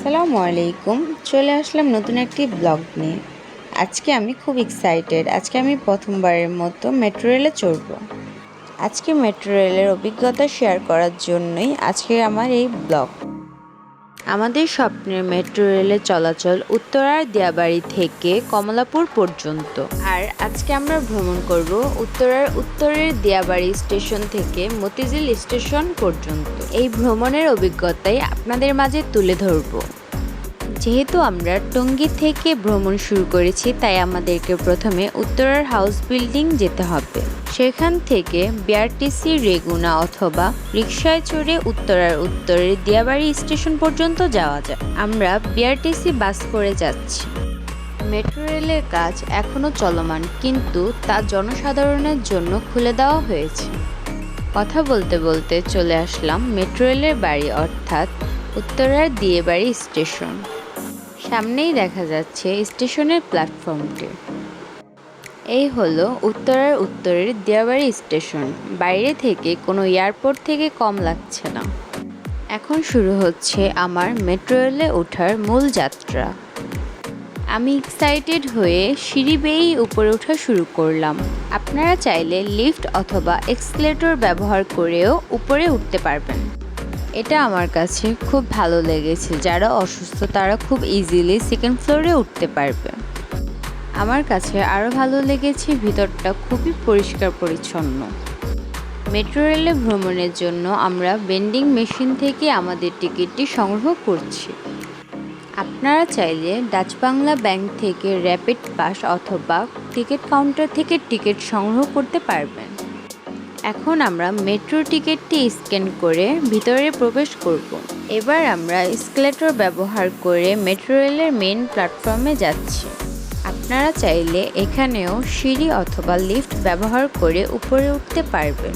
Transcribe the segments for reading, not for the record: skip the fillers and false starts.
আসসালামু আলাইকুম। চলে আসলাম নতুন একটি ব্লগ নিয়ে। আজকে আমি খুব এক্সাইটেড। আজকে আমি প্রথমবারের মতো মেট্রো রেলে চড়ব। আজকে মেট্রো রেলের অভিজ্ঞতা শেয়ার করার জন্যই আজকে আমার এই ব্লগ। আমাদের স্বপ্নের মেট্রো রেলের চলাচল উত্তরার দিয়াবাড়ি থেকে কমলাপুর পর্যন্ত। আর আজকে আমরা ভ্রমণ করব উত্তরার উত্তরের দিয়াবাড়ি স্টেশন থেকে মতিঝিল স্টেশন পর্যন্ত। এই ভ্রমণের অভিজ্ঞতাই আপনাদের মাঝে তুলে ধরব। যেহেতু আমরা টঙ্গী থেকে ভ্রমণ শুরু করেছি, তাই আমাদেরকে প্রথমে উত্তরার হাউস বিল্ডিং যেতে হবে। সেখান থেকে বিআরটিসি রেগুনা অথবা রিকশায় চড়ে উত্তরার উত্তরের দিয়াবাড়ি স্টেশন পর্যন্ত যাওয়া যায়। আমরা বিআরটিসি বাস করে যাচ্ছি। মেট্রো রেলের কাজ এখনও চলমান, কিন্তু তা জনসাধারণের জন্য খুলে দেওয়া হয়েছে। কথা বলতে বলতে চলে আসলাম মেট্রো রেলের বাড়ি, অর্থাৎ উত্তরার দিয়াবাড়ি স্টেশন। সামনেই দেখা যাচ্ছে স্টেশনের প্ল্যাটফর্মটি। এই হলো উত্তরার উত্তরের দিয়াবাড়ি স্টেশন। বাইরে থেকে কোনো এয়ারপোর্ট থেকে কম লাগছে না। এখন শুরু হচ্ছে আমার মেট্রো রেলে ওঠার মূল যাত্রা। আমি এক্সাইটেড হয়ে সিঁড়ি বেয়েই উপরে ওঠা শুরু করলাম। আপনারা চাইলে লিফট অথবা এক্সকেলেটর ব্যবহার করেও উপরে উঠতে পারবেন। এটা আমার কাছে খুব ভালো লেগেছে। যারা অসুস্থ তারা খুব ইজিলি সেকেন্ড ফ্লোরে উঠতে পারবে। আমার কাছে আরও ভালো লেগেছে ভিতরটা খুবই পরিষ্কার পরিচ্ছন্ন। মেট্রো রেলে ভ্রমণের জন্য আমরা ভেন্ডিং মেশিন থেকে আমাদের টিকিটটি সংগ্রহ করছি। আপনারা চাইলে ডাচ বাংলা ব্যাংক থেকে র্যাপিড পাস অথবা টিকিট কাউন্টার থেকে টিকিট সংগ্রহ করতে পারবেন। এখন আমরা মেট্রো টিকিটটি স্ক্যান করে ভিতরে প্রবেশ করব। এবার আমরা এসকেলেটর ব্যবহার করে মেট্রো রেলের মেইন প্ল্যাটফর্মে যাচ্ছি। আপনারা চাইলে এখানেও সিঁড়ি অথবা লিফট ব্যবহার করে উপরে উঠতে পারবেন।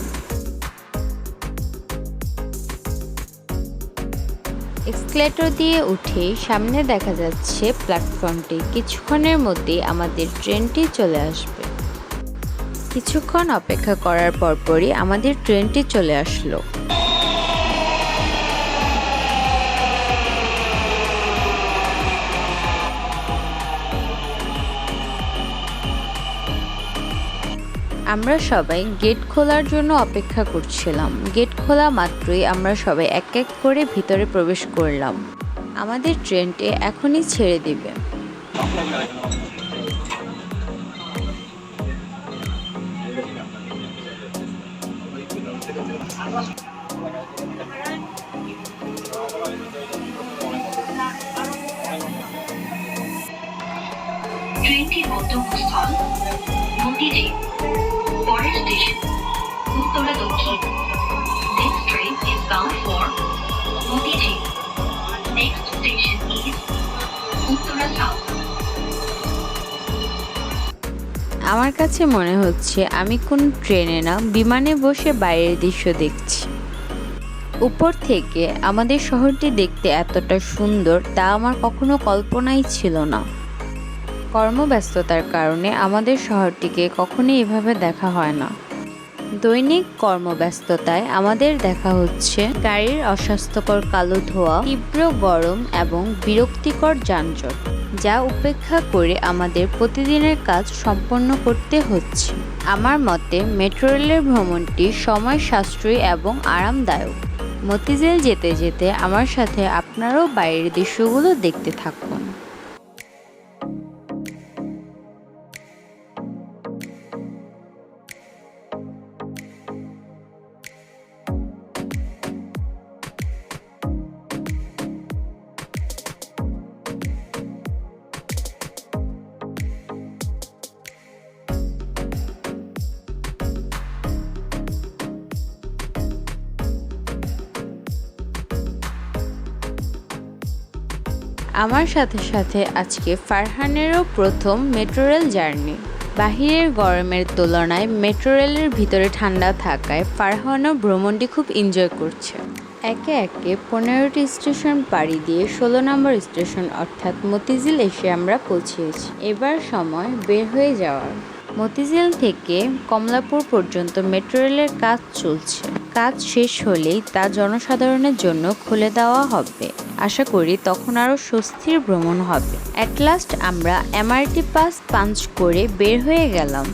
এসকেলেটর দিয়ে উঠে সামনে দেখা যাচ্ছে প্ল্যাটফর্মটি। কিছুক্ষণের মধ্যেই আমাদের ট্রেনটি চলে আসবে। কিছুক্ষণ অপেক্ষা করার পরপরই আমাদের ট্রেনটি চলে আসলো। আমরা সবাই গেট খোলার জন্য অপেক্ষা করছিলাম। গেট খোলা মাত্রই আমরা সবাই এক এক করে ভিতরে প্রবেশ করলাম। আমাদের ট্রেনটি এখনই ছেড়ে দিবে। ট্রেনটির গন্তব্যস্থল মতিঝিল। পরের স্টেশন উত্তরা দক্ষিণ। This train is bound for Motijheel. Next station is Uttara south. আমার কাছে মনে হচ্ছে আমি কোন ট্রেনে না, বিমানে বসে বাইরের দৃশ্য দেখছি। উপর থেকে আমাদের শহরটি দেখতে এতটা সুন্দর তা আমার কখনো কল্পনাই ছিল না। কর্মব্যস্ততার কারণে আমাদের শহরটিকে কখনোই এভাবে দেখা হয় না। দৈনিক কর্মব্যস্ততায় আমাদের দেখা হচ্ছে গাড়ির অস্বাস্থ্যকর কালো ধোঁয়া, তীব্র গরম এবং বিরক্তিকর যানজট, যা উপেক্ষা করে আমাদের প্রতিদিনের কাজ সম্পন্ন করতে হচ্ছে। আমার মতে মেট্রো রেলের ভ্রমণটি সময় সাশ্রয়ী এবং আরামদায়ক। মতিঝিল যেতে যেতে আমার সাথে আপনারাও বাইরের দৃশ্যগুলো দেখতে থাকুন। আমার সাথে সাথে আজকে ফারহানেরও প্রথম মেট্রো রেল জার্নি। বাহিরের গরমের তুলনায় মেট্রো রেলের ভিতরে ঠান্ডা থাকায় ফারহানও ভ্রমণটি খুব এনজয় করছে। একে একে 15টি স্টেশন পাড়ি দিয়ে 16 নম্বর স্টেশন অর্থাৎ মতিঝিল এসে আমরা পৌঁছেছি। এবার সময় বের হয়ে যাওয়ার। মতিঝিল থেকে কমলাপুর পর্যন্ত মেট্রো রেলের কাজ চলছে। কাজ শেষ হলেই তা জনসাধারণের জন্য খুলে দেওয়া হবে। আশা করি তখন আরও স্বস্তির ভ্রমণ হবে। অ্যাট লাস্ট আমরা এমআরটি পাস পাঞ্চ করে বের হয়ে গেলাম।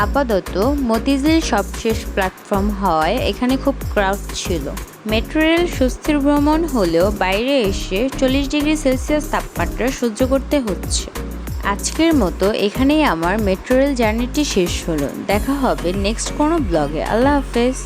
আপাতত মতিঝিল সবশেষ প্ল্যাটফর্ম হওয়ায় এখানে খুব ক্রাউড ছিল। মেট্রো রেল স্বস্তির ভ্রমণ হলেও বাইরে এসে 40 ডিগ্রি সেলসিয়াস তাপমাত্রা সহ্য করতে হচ্ছে। আজকের মতো এখানেই আমার মেট্রো রেল জার্নিটি শেষ হলো। দেখা হবে নেক্সট কোনো ব্লগে। আল্লাহ হাফেজ।